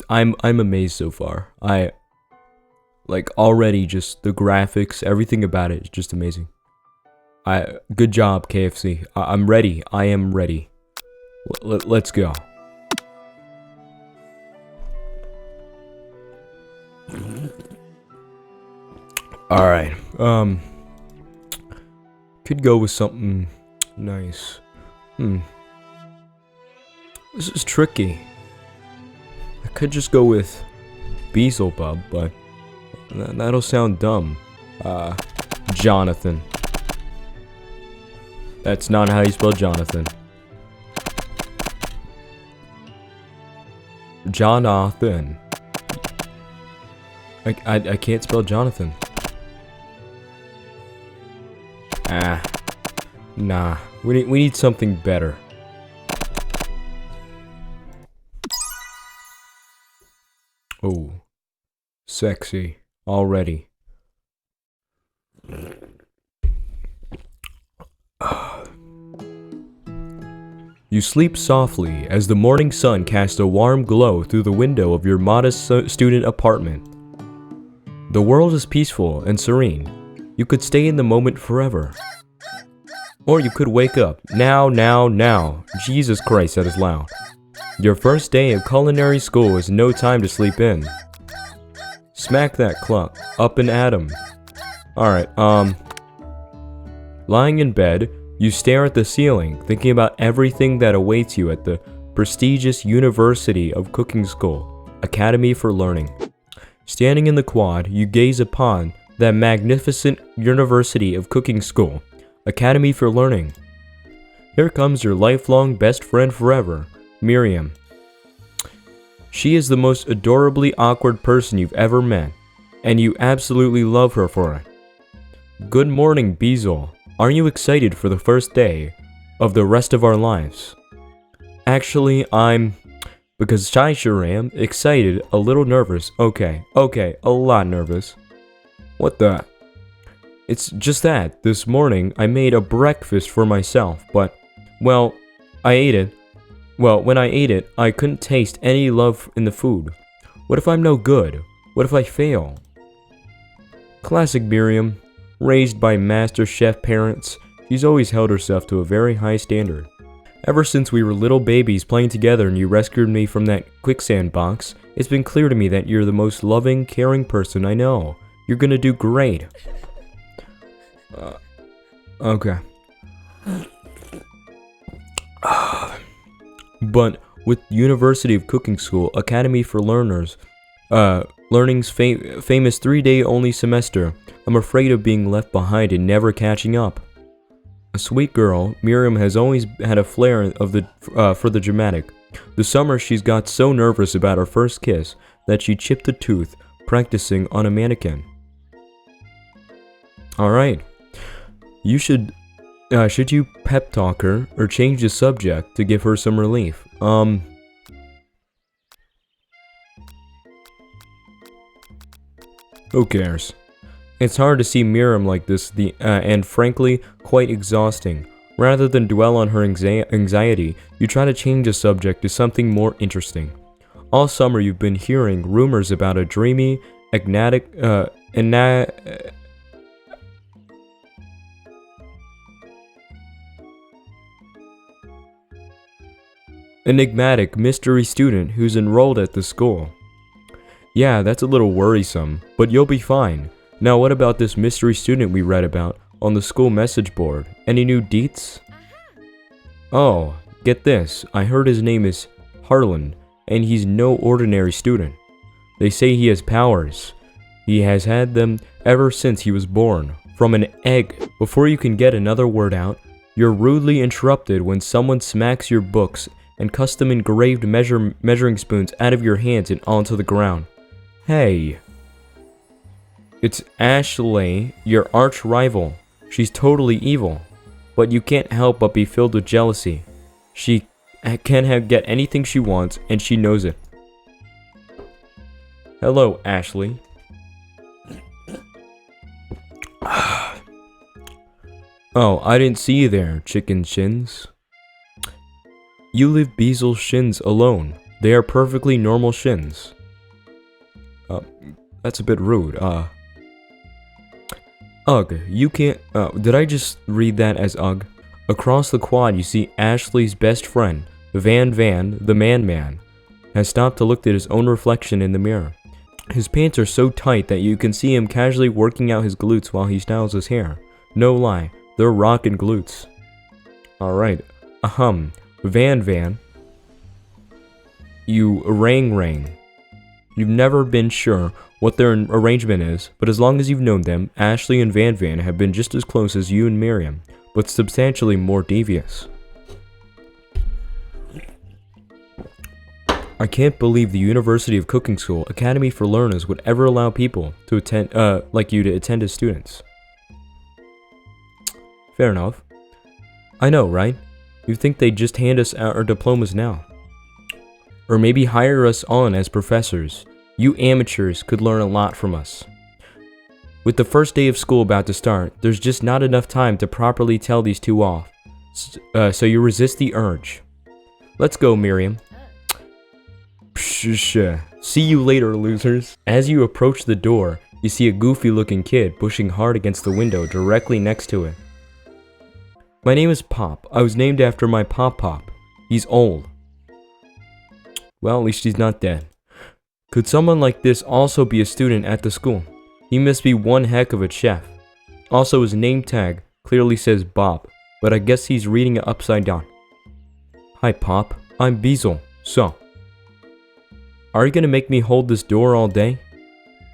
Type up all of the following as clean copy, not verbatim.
I'm amazed so far. I like already just the graphics, everything about it is just amazing. Good job, KFC. I'm ready. I am ready. Let's go. All right. Could go with something nice. This is tricky. I could just go with Beelzebub, but that'll sound dumb. Jonathan. That's not how you spell Jonathan. Jonathan. I can't spell Jonathan. Nah. We need something better. Oh, sexy already. You sleep softly as the morning sun casts a warm glow through the window of your modest student apartment. The world is peaceful and serene. You could stay in the moment forever. Or you could wake up. Now. Jesus Christ, that is loud. Your first day of culinary school is no time to sleep in. Smack that clock. Up and at 'em. Alright, lying in bed, you stare at the ceiling, thinking about everything that awaits you at the prestigious University of Cooking School, Academy for Learning. Standing in the quad, you gaze upon that magnificent University of Cooking School, Academy for Learning. Here comes your lifelong best friend forever, Miriam. She is the most adorably awkward person you've ever met, and you absolutely love her for it. Good morning, Beezel. Aren't you excited for the first day of the rest of our lives? Actually, because I sure am, excited, a little nervous. Okay, a lot nervous. What the? It's just that, this morning, I made a breakfast for myself, but, well, I ate it. Well, when I ate it, I couldn't taste any love in the food. What if I'm no good? What if I fail? Classic Miriam. Raised by master chef parents, she's always held herself to a very high standard. Ever since we were little babies playing together and you rescued me from that quicksand box, it's been clear to me that you're the most loving, caring person I know. You're gonna do great. Okay. But with University of Cooking School, Academy for Learners, Learning's famous 3-day only semester, I'm afraid of being left behind and never catching up. A sweet girl, Miriam has always had a flair for the dramatic. This summer she's got so nervous about her first kiss that she chipped a tooth practicing on a mannequin. Alright. Should you pep talk her or change the subject to give her some relief? Who cares? It's hard to see Miriam like this, and frankly, quite exhausting. Rather than dwell on her anxiety, you try to change the subject to something more interesting. All summer you've been hearing rumors about a dreamy, enigmatic mystery student who's enrolled at the school. Yeah, that's a little worrisome, but you'll be fine. Now what about this mystery student we read about on the school message board? Any new deets? Oh, get this. I heard his name is Harlan, and he's no ordinary student. They say he has powers. He has had them ever since he was born, from an egg. Before you can get another word out, you're rudely interrupted when someone smacks your books and custom engraved measuring spoons out of your hands and onto the ground. Hey. It's Ashley, your arch rival. She's totally evil, but you can't help but be filled with jealousy. She can get anything she wants, and she knows it. Hello, Ashley. Oh, I didn't see you there, chicken shins. You leave Beezel Shins alone. They are perfectly normal shins. That's a bit rude. Ugh, you can't, did I just read that as ugh? Across the quad, you see Ashley's best friend, Van, the man, has stopped to look at his own reflection in the mirror. His pants are so tight that you can see him casually working out his glutes while he styles his hair. No lie, they're rockin' glutes. Alright, Van. You rang. You've never been sure what their arrangement is, but as long as you've known them, Ashley and Van have been just as close as you and Miriam, but substantially more devious. I can't believe the University of Cooking School Academy for Learners would ever allow people to attend, like you to attend as students. Fair enough. I know, right? You'd think they'd just hand us our diplomas now. Or maybe hire us on as professors. You amateurs could learn a lot from us. With the first day of school about to start, there's just not enough time to properly tell these two off. So you resist the urge. Let's go, Miriam. See you later, losers. As you approach the door, you see a goofy-looking kid pushing hard against the window directly next to it. My name is Pop. I was named after my Pop. He's old. Well, at least he's not dead. Could someone like this also be a student at the school? He must be one heck of a chef. Also, his name tag clearly says Bob, but I guess he's reading it upside down. Hi, Pop. I'm Beazle. So, are you gonna make me hold this door all day?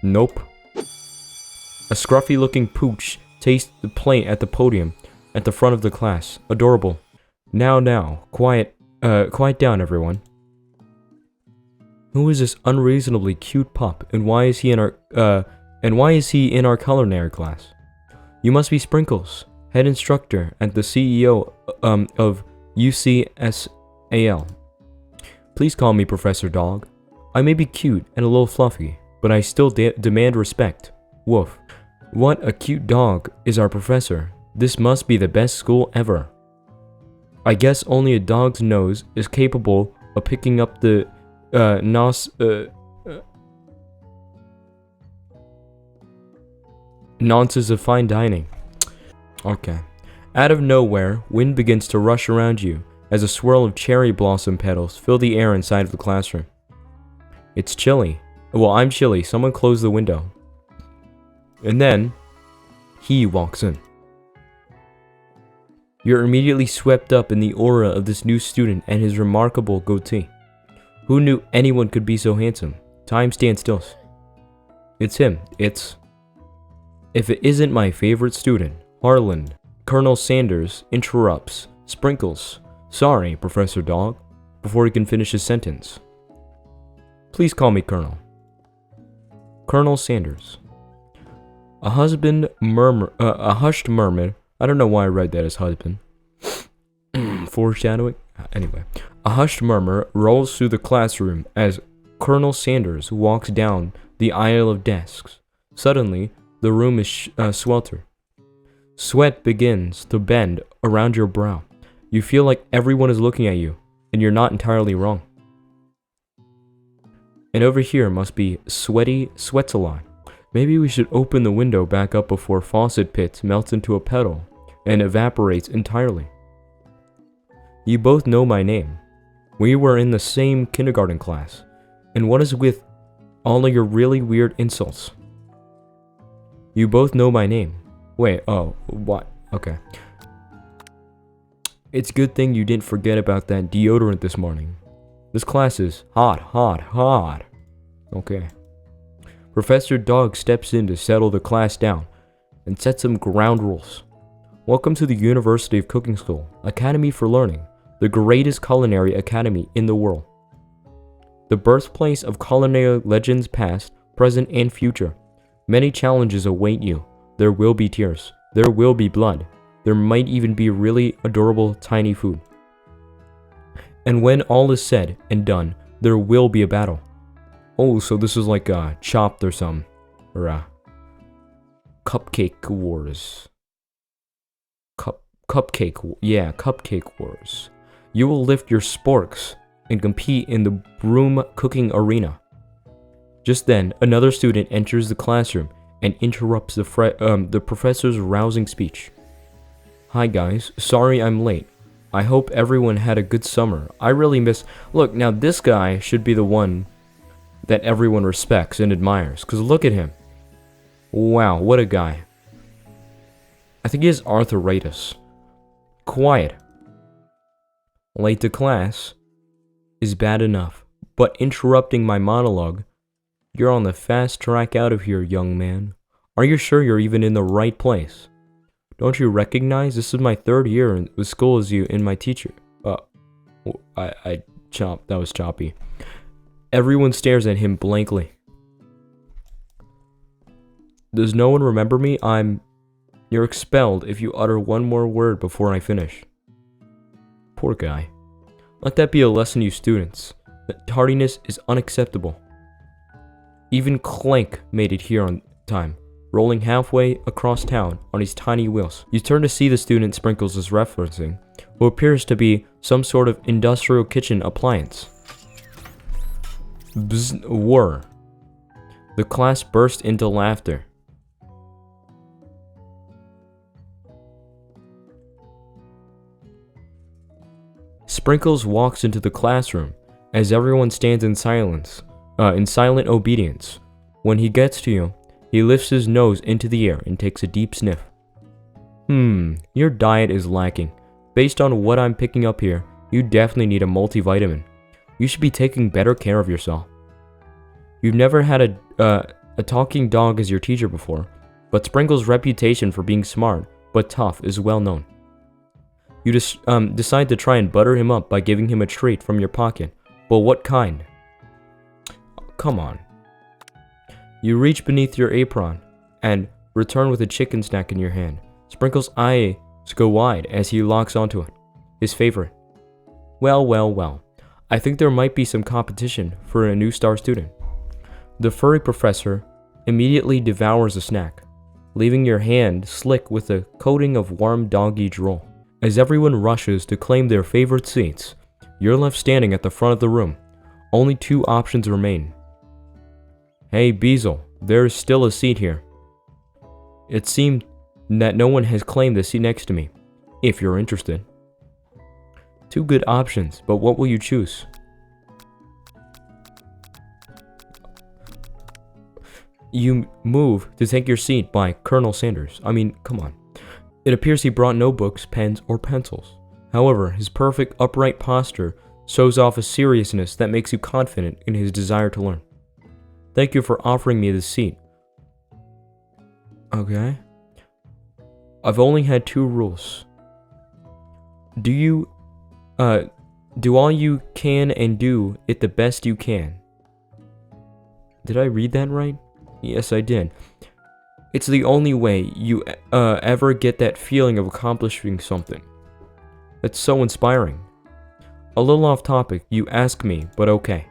Nope. A scruffy-looking pooch tastes the plate at the podium at the front of the class. Adorable. Now, quiet down, everyone. Who is this unreasonably cute pup, and why is he in our culinary class? You must be Sprinkles, head instructor and the CEO of UCSAL. Please call me Professor Dog. I may be cute and a little fluffy, but I still demand respect. Woof. What a cute dog is our professor. This must be the best school ever. I guess only a dog's nose is capable of picking up the nonsense of fine dining. Okay. Out of nowhere, wind begins to rush around you as a swirl of cherry blossom petals fill the air inside of the classroom. It's chilly. Well, I'm chilly. Someone close the window. And then, he walks in. You're immediately swept up in the aura of this new student and his remarkable goatee. Who knew anyone could be so handsome? Time stands still. It's him. If it isn't my favorite student, Harlan. Colonel Sanders interrupts. Sprinkles. Sorry, Professor Dog, before he can finish his sentence. Please call me Colonel. Colonel Sanders. A hushed murmur. I don't know why I read that as husband. Foreshadowing? Anyway. A hushed murmur rolls through the classroom as Colonel Sanders walks down the aisle of desks. Suddenly, the room is sweltered. Sweat begins to bend around your brow. You feel like everyone is looking at you, and you're not entirely wrong. And over here must be sweaty Sweatsalon. Maybe we should open the window back up before faucet pits melts into a puddle and evaporates entirely. You both know my name. We were in the same kindergarten class. And what is with all of your really weird insults? You both know my name. Wait, oh, what? Okay. It's a good thing you didn't forget about that deodorant this morning. This class is hot. Okay. Professor Dog steps in to settle the class down and set some ground rules. Welcome to the University of Cooking School, Academy for Learning, the greatest culinary academy in the world. The birthplace of culinary legends past, present, and future. Many challenges await you. There will be tears. There will be blood. There might even be really adorable tiny food. And when all is said and done, there will be a battle. Oh, so this is like Chopped or something. Or Cupcake Wars. Cupcake Wars. You will lift your sporks and compete in the broom cooking arena. Just then, another student enters the classroom and interrupts the professor's rousing speech. Hi guys, sorry I'm late. I hope everyone had a good summer. I really miss... Look, now this guy should be the one that everyone respects and admires, because look at him. Wow, what a guy. I think he has arthritis. Quiet. Late to class is bad enough, but interrupting my monologue, you're on the fast track out of here, young man. Are you sure you're even in the right place? Don't you recognize this is my 3rd year in the school as you and my teacher? That was choppy. Everyone stares at him blankly. Does no one remember me? You're expelled if you utter one more word before I finish. Poor guy. Let that be a lesson, you students. That tardiness is unacceptable. Even Clank made it here on time, rolling halfway across town on his tiny wheels. You turn to see the student Sprinkles is referencing, who appears to be some sort of industrial kitchen appliance. Bzz, whir. The class burst into laughter. Sprinkles walks into the classroom as everyone stands in silence, in silent obedience. When he gets to you, he lifts his nose into the air and takes a deep sniff. Your diet is lacking. Based on what I'm picking up here, you definitely need a multivitamin. You should be taking better care of yourself. You've never had a talking dog as your teacher before, but Sprinkles' reputation for being smart but tough is well known. You decide to try and butter him up by giving him a treat from your pocket. But what kind? Come on. You reach beneath your apron and return with a chicken snack in your hand. Sprinkles' eyes go wide as he locks onto it. His favorite. Well. I think there might be some competition for a new star student. The furry professor immediately devours the snack, leaving your hand slick with a coating of warm doggy drool. As everyone rushes to claim their favorite seats, you're left standing at the front of the room. Only 2 options remain. Hey Beazle, there is still a seat here. It seemed that no one has claimed the seat next to me, if you're interested. 2 good options, but what will you choose? You move to take your seat by Colonel Sanders. I mean, come on. It appears he brought no books, pens, or pencils. However, his perfect upright posture shows off a seriousness that makes you confident in his desire to learn. Thank you for offering me this seat. Okay. I've only had 2 rules. Do all you can and do it the best you can. Did I read that right? Yes, I did. It's the only way you ever get that feeling of accomplishing something. That's so inspiring. A little off topic, you ask me, but okay.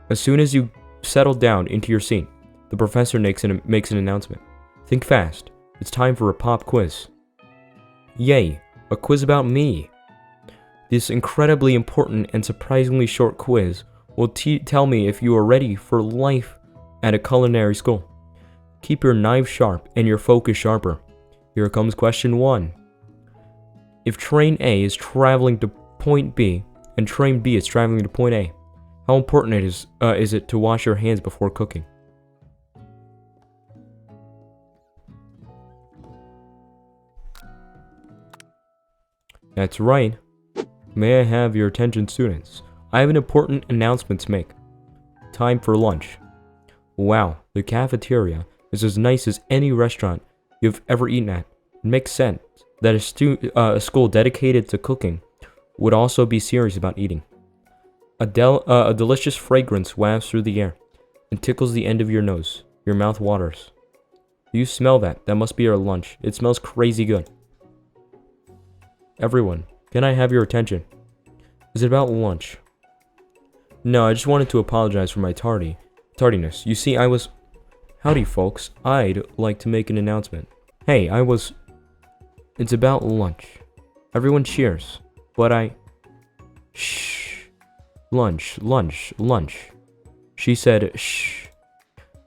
As soon as you settle down into your seat, the professor makes an announcement. Think fast. It's time for a pop quiz. Yay, a quiz about me. This incredibly important and surprisingly short quiz will tell me if you are ready for life at a culinary school. Keep your knife sharp and your focus sharper. Here comes question 1. If train A is traveling to point B and train B is traveling to point A, how important is it to wash your hands before cooking? That's right. May I have your attention, students? I have an important announcement to make. Time for lunch. Wow, the cafeteria is as nice as any restaurant you've ever eaten at. It makes sense that a school dedicated to cooking would also be serious about eating. A delicious fragrance wafts through the air and tickles the end of your nose. Your mouth waters. Do you smell that? That must be our lunch. It smells crazy good. Everyone, can I have your attention? Is it about lunch? No, I just wanted to apologize for my tardiness. You see, Howdy folks, I'd like to make an announcement. Hey, It's about lunch. Everyone cheers, but Shh. Lunch, lunch, lunch. She said, shh.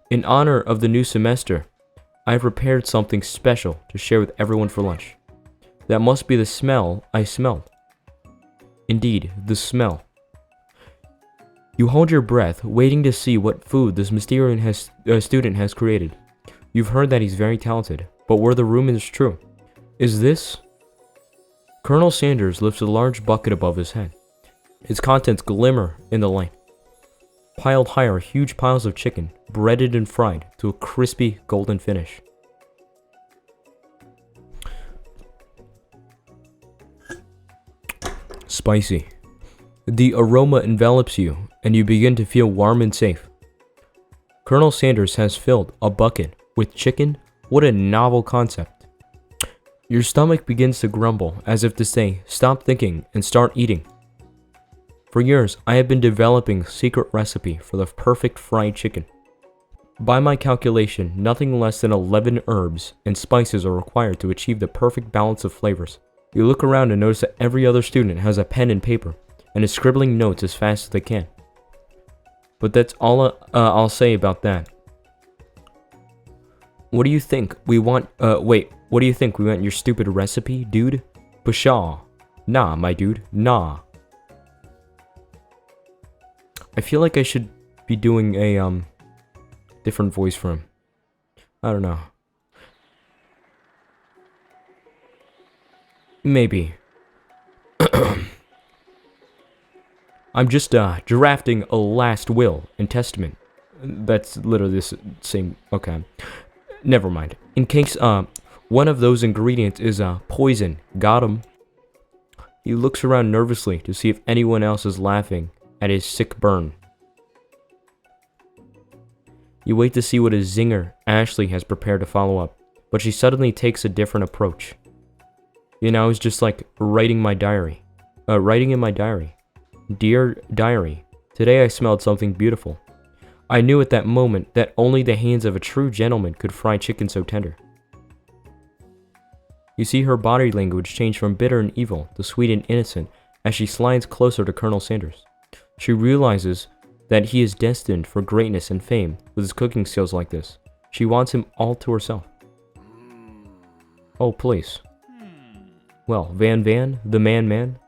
In honor of the new semester, I have prepared something special to share with everyone for lunch. That must be the smell I smelled. Indeed, the smell. You hold your breath, waiting to see what food this mysterious student has created. You've heard that he's very talented, but were the rumors true? Is this? Colonel Sanders lifts a large bucket above his head. Its contents glimmer in the light. Piled high are huge piles of chicken, breaded and fried to a crispy golden finish. Spicy. The aroma envelops you, and you begin to feel warm and safe. Colonel Sanders has filled a bucket with chicken. What a novel concept. Your stomach begins to grumble, as if to say, stop thinking and start eating. For years, I have been developing a secret recipe for the perfect fried chicken. By my calculation, nothing less than 11 herbs and spices are required to achieve the perfect balance of flavors. You look around and notice that every other student has a pen and paper, and is scribbling notes as fast as they can. But that's all I'll say about that. What do you think we want? What do you think we want your stupid recipe, dude? Pshaw. Nah, my dude. Nah. I feel like I should be doing a, different voice for him. I don't know. Maybe. I'm just, drafting a last will and testament. That's literally the same, okay. Never mind. In case, one of those ingredients is, poison. Got him. He looks around nervously to see if anyone else is laughing at his sick burn. You wait to see what a zinger Ashley has prepared to follow up, but she suddenly takes a different approach. You know, it's just like writing in my diary. Dear diary, today I smelled something beautiful. I knew at that moment that only the hands of a true gentleman could fry chicken so tender. You see her body language change from bitter and evil to sweet and innocent as she slides closer to Colonel Sanders. She realizes that he is destined for greatness and fame with his cooking skills like this. She wants him all to herself. Oh, please. Well, Van, the man,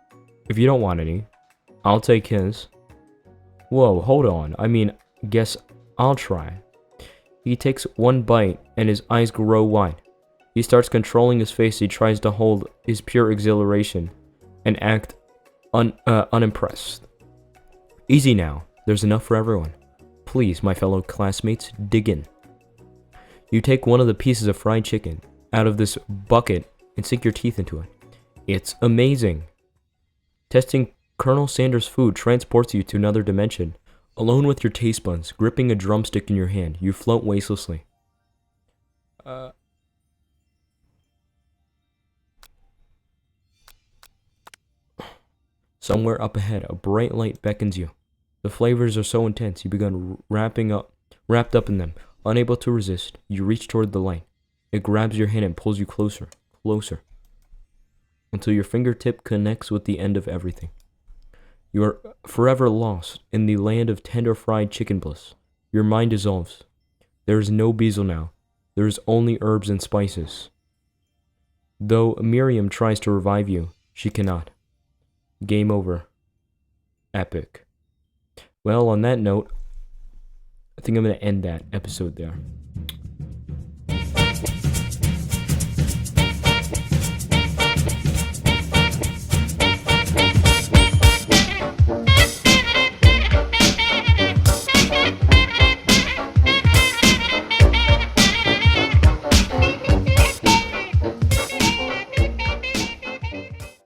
if you don't want any, I'll take his. Whoa, hold on. I mean, guess I'll try. He takes one bite and his eyes grow wide. He starts controlling his face. He tries to hold his pure exhilaration and act unimpressed. Easy now. There's enough for everyone. Please, my fellow classmates, dig in. You take one of the pieces of fried chicken out of this bucket and sink your teeth into it. It's amazing. Testing Colonel Sanders' food transports you to another dimension. Alone with your taste buds, gripping a drumstick in your hand, you float wastelessly. Somewhere up ahead, a bright light beckons you. The flavors are so intense, you become wrapped up in them. Unable to resist, you reach toward the light. It grabs your hand and pulls you closer, until your fingertip connects with the end of everything. You are forever lost in the land of tender fried chicken bliss. Your mind dissolves. There is no bezel now. There is only herbs and spices. Though Miriam tries to revive you, she cannot. Game over. Epic. Well, on that note, I think I'm going to end that episode there.